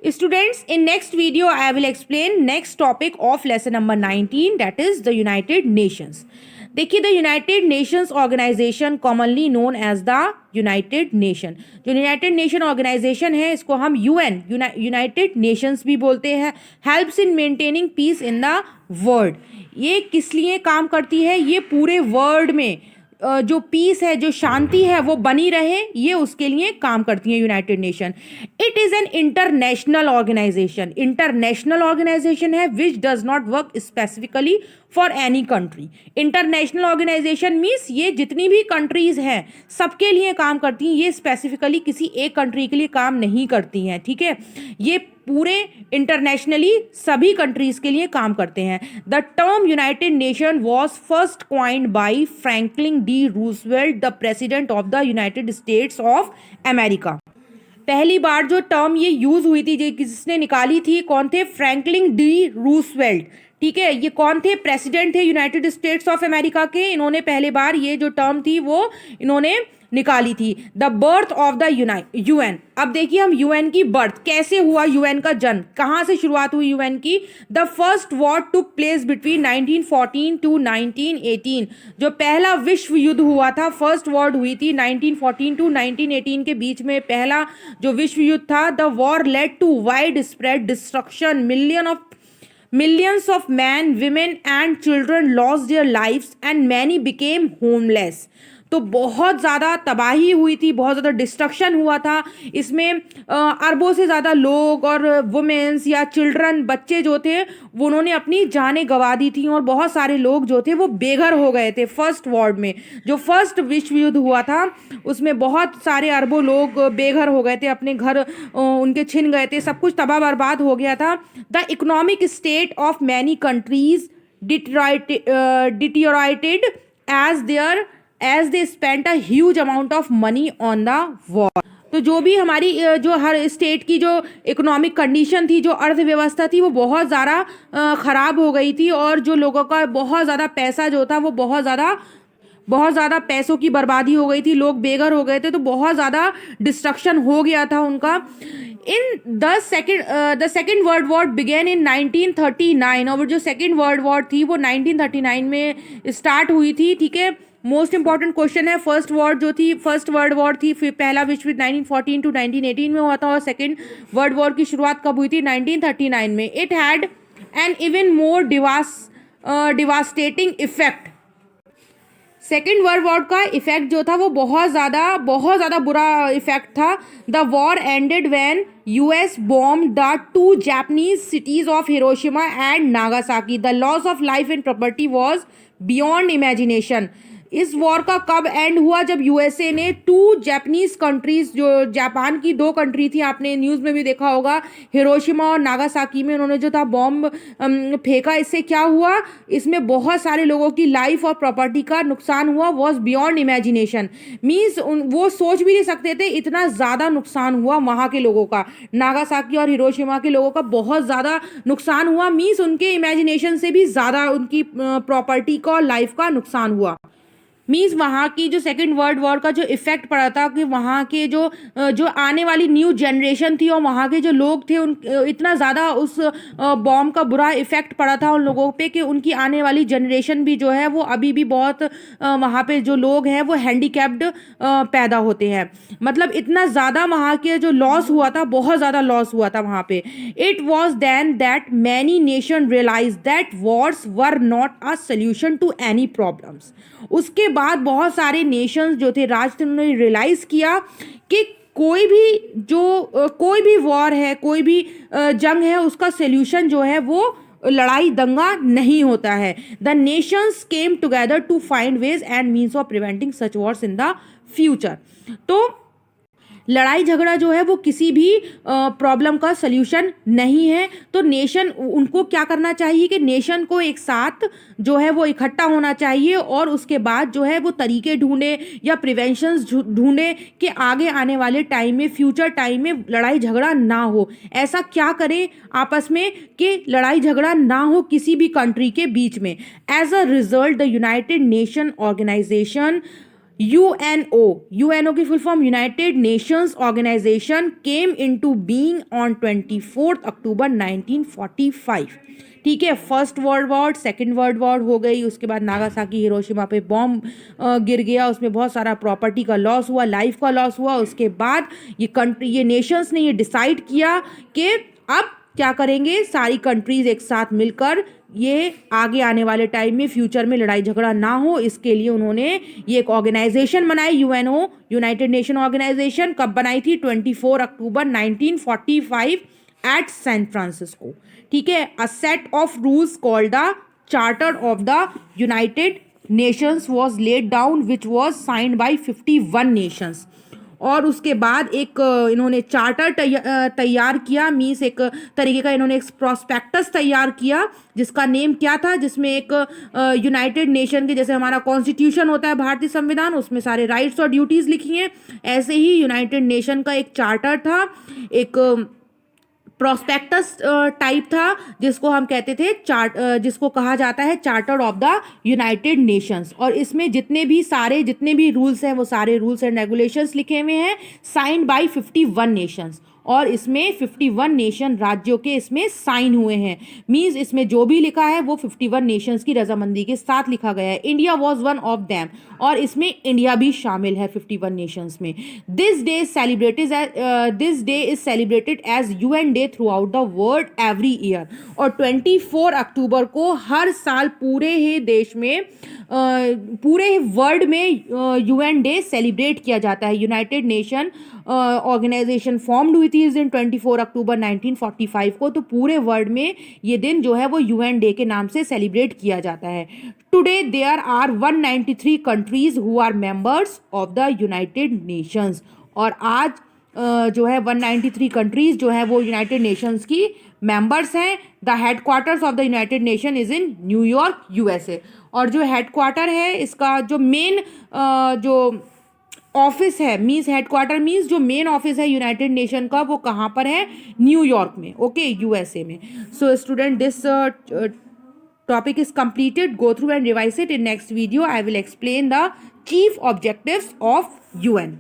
Students, in next video, I will explain next topic of lesson number 19, that is the United Nations. देखिए, the United Nations organization commonly known as the United Nation. जो United Nation organization है इसको हम UN United Nations भी बोलते हैं। Helps in maintaining peace in the world. ये किस लिए काम करती है? ये पूरे वर्ल्ड में जो पीस है, जो शांति है, वो बनी रहे, ये उसके लिए काम करती है United Nation. It is an international organisation. International organisation है which does not work specifically for any country. International organisation means ये जितनी भी कंट्रीज हैं सबके लिए काम करती हैं, ये स्पेसिफिकली किसी एक कंट्री के लिए काम नहीं करती हैं। ठीक है, ये पूरे इंटरनेशनली सभी कंट्रीज के लिए काम करते हैं। The term United Nation was first coined by Franklin D Roosevelt, the president of the United States of America. पहली बार जो टर्म ये यूज हुई थी, जिसने निकाली थी, कौन थे? Franklin D Roosevelt. ठीक है, ये कौन थे? प्रेसिडेंट थे यूनाइटेड स्टेट्स ऑफ अमेरिका के। इन्होंने पहले बार ये जो टर्म थी वो इन्होंने निकाली थी। The birth of the UN. अब देखिए, हम यूएन की बर्थ कैसे हुआ, यूएन का जन्म कहाँ से शुरुआत हुई यूएन की? The first war took place between 1914 to 1918। जो पहला विश्व युद्ध हुआ था, फर्स्ट वॉर हुई थी 1914 टू 1918 के बीच में, पहला जो विश्व युद्ध था। The war led to wide spread destruction, millions of men, women and children lost their lives and many became homeless। तो बहुत ज़्यादा तबाही हुई थी, बहुत ज़्यादा डिस्ट्रक्शन हुआ था। इसमें अरबों से ज़्यादा लोग और वुमेन्स या चिल्ड्रन, बच्चे जो थे वो उन्होंने अपनी जानें गंवा दी थी, और बहुत सारे लोग जो थे वो बेघर हो गए थे। फर्स्ट वॉर में जो फर्स्ट विश्व युद्ध हुआ था उसमें बहुत सारे अरबों लोग बेघर हो गए थे, अपने घर उनके छिन गए थे, सब कुछ तबाह बर्बाद हो गया था। The economic state of many countries deteriorated as they spent a huge amount of money on the war। तो जो भी हमारी जो हर स्टेट की जो इकोनॉमिक कंडीशन थी, जो अर्थव्यवस्था थी, वो बहुत ज़्यादा ख़राब हो गई थी, और जो लोगों का बहुत ज़्यादा पैसा जो था वो बहुत ज़्यादा पैसों की बर्बादी हो गई थी, लोग बेघर हो गए थे, तो बहुत ज़्यादा डिस्ट्रक्शन हो गया था उनका। The Second World War began in 1939। और जो सेकेंड वर्ल्ड वॉर थी वो 1939 में स्टार्ट हुई थी। ठीक है, मोस्ट इंपॉर्टेंट क्वेश्चन है। फर्स्ट वॉर जो थी, फर्स्ट वर्ल्ड वॉर थी, फिर पहला विश्व युद्ध 1914 टू 1918 में हुआ था, और सेकेंड वर्ल्ड वॉर की शुरुआत कब हुई थी? 1939 में। It had an even more devastating effect. Second World war का इफेक्ट जो था वो बहुत ज़्यादा बुरा इफेक्ट था। The war ended when US bomb the two Japanese cities of Hiroshima and Nagasaki. The loss of life and property was beyond imagination. इस war का कब एंड हुआ? जब यूएसए ने टू जापानीज कंट्रीज, जो जापान की दो कंट्री थी, आपने न्यूज़ में भी देखा होगा, हिरोशिमा और नागासाकी में उन्होंने जो था बॉम्ब फेंका। इससे क्या हुआ? इसमें बहुत सारे लोगों की लाइफ और प्रॉपर्टी का नुकसान हुआ। वॉज बियॉन्ड इमेजिनेशन मीन्स वो सोच भी नहीं सकते थे, इतना ज़्यादा नुकसान हुआ वहाँ के लोगों का। नागासाकी और हिरोशिमा के लोगों का बहुत ज़्यादा नुकसान हुआ, मीन्स उनके इमेजिनेशन से भी ज़्यादा उनकी प्रॉपर्टी का और लाइफ का नुकसान हुआ। मीन्स वहाँ की जो सेकेंड वर्ल्ड वॉर का जो इफेक्ट पड़ा था कि वहाँ के जो आने वाली न्यू जनरेशन थी और वहाँ के जो लोग थे, उन इतना ज़्यादा उस बॉम्ब का बुरा इफेक्ट पड़ा था उन लोगों पे कि उनकी आने वाली जनरेशन भी जो है वो अभी भी बहुत वहाँ पे जो लोग हैं वो हैंडीकैप्ड पैदा होते हैं। मतलब इतना ज़्यादा वहाँ के जो लॉस हुआ था, बहुत ज़्यादा लॉस हुआ था वहाँ पे। It was then that many nation realize that wars were not a solution to any problems. उसके बाद बहुत सारे नेशंस जो थे, राज थे, उन्होंने रियलाइज किया कि कोई भी वॉर है, कोई भी जंग है, उसका सोल्यूशन जो है वो लड़ाई दंगा नहीं होता है। The nations came together to find ways and means of preventing such wars in the future. तो लड़ाई झगड़ा जो है वो किसी भी प्रॉब्लम का सल्यूशन नहीं है। तो नेशन उनको क्या करना चाहिए कि नेशन को एक साथ जो है वो इकट्ठा होना चाहिए, और उसके बाद जो है वो तरीके ढूंढे या प्रिवेंशंस ढूंढे कि आगे आने वाले टाइम में, फ्यूचर टाइम में लड़ाई झगड़ा ना हो। ऐसा क्या करें आपस में कि लड़ाई झगड़ा ना हो किसी भी कंट्री के बीच में। As a result the United Nation Organisation UNO की full form United Nations Organisation came into being on 24 October 1945। ठीक है, First World War, Second World War हो गई, उसके बाद नागासाकी हिरोशिमा पे बॉम्ब गिर गया, उसमें बहुत सारा प्रॉपर्टी का लॉस हुआ, लाइफ का लॉस हुआ। उसके बाद ये नेशंस ने ये डिसाइड किया कि अब क्या करेंगे, सारी कंट्रीज एक साथ मिलकर ये आगे आने वाले टाइम में फ्यूचर में लड़ाई झगड़ा ना हो, इसके लिए उन्होंने ये एक ऑर्गेनाइजेशन बनाई, यूएनओ, यूनाइटेड नेशन ऑर्गेनाइजेशन। कब बनाई थी? 24 अक्टूबर 1945 एट सैन फ्रांसिस्को। ठीक है, a set of rules called the charter of the United Nations was laid down which was signed by 51 nations. और उसके बाद एक इन्होंने चार्टर तैयार किया, मीन्स एक तरीके का इन्होंने एक प्रोस्पेक्टस तैयार किया, जिसका नेम क्या था, जिसमें एक यूनाइटेड नेशन के जैसे हमारा कॉन्स्टिट्यूशन होता है, भारतीय संविधान, उसमें सारे राइट्स और ड्यूटीज़ लिखी हैं, ऐसे ही यूनाइटेड नेशन का एक चार्टर था, एक प्रोस्पेक्टस टाइप था, जिसको हम कहते थे जिसको कहा जाता है charter of the United Nations. और इसमें जितने भी रूल्स हैं वो सारे रूल्स एंड रेगुलेशंस लिखे हुए हैं, साइंड बाय 51 नेशंस। और इसमें 51 नेशन राज्यों के इसमें साइन हुए हैं, मींस इसमें जो भी लिखा है वो 51 नेशंस की रजामंदी के साथ लिखा गया है। India was one of them, और इसमें इंडिया भी शामिल है 51 नेशंस में। This day is celebrated as UN day throughout the world every year. और 24 अक्टूबर को हर साल पूरे ही देश में पूरे वर्ल्ड में यूएन डे सेलिब्रेट किया जाता है। यूनाइटेड नेशन ऑर्गेनाइजेशन फॉर्म्ड हुई थी इस दिन 24 अक्टूबर 1945 को, तो पूरे वर्ल्ड में ये दिन जो है वो यूएन डे के नाम से सेलिब्रेट किया जाता है। Today there are 193 countries who are members of the United Nations. और आज जो है 193 कंट्रीज जो है वो यूनाइटेड नेशंस की मेंबर्स हैं। The headquarters of the United Nation is in New York, USA. और जो हेडक्वार्टर है इसका जो मेन जो ऑफिस है, मीन्स हेडक्वार्टर मीन्स जो मेन ऑफिस है यूनाइटेड नेशन का, वो कहाँ पर है? न्यूयॉर्क में, ओके, यूएसए में। So student, this topic is completed. Go through and revise it. In next video I will explain the chief objectives of UN.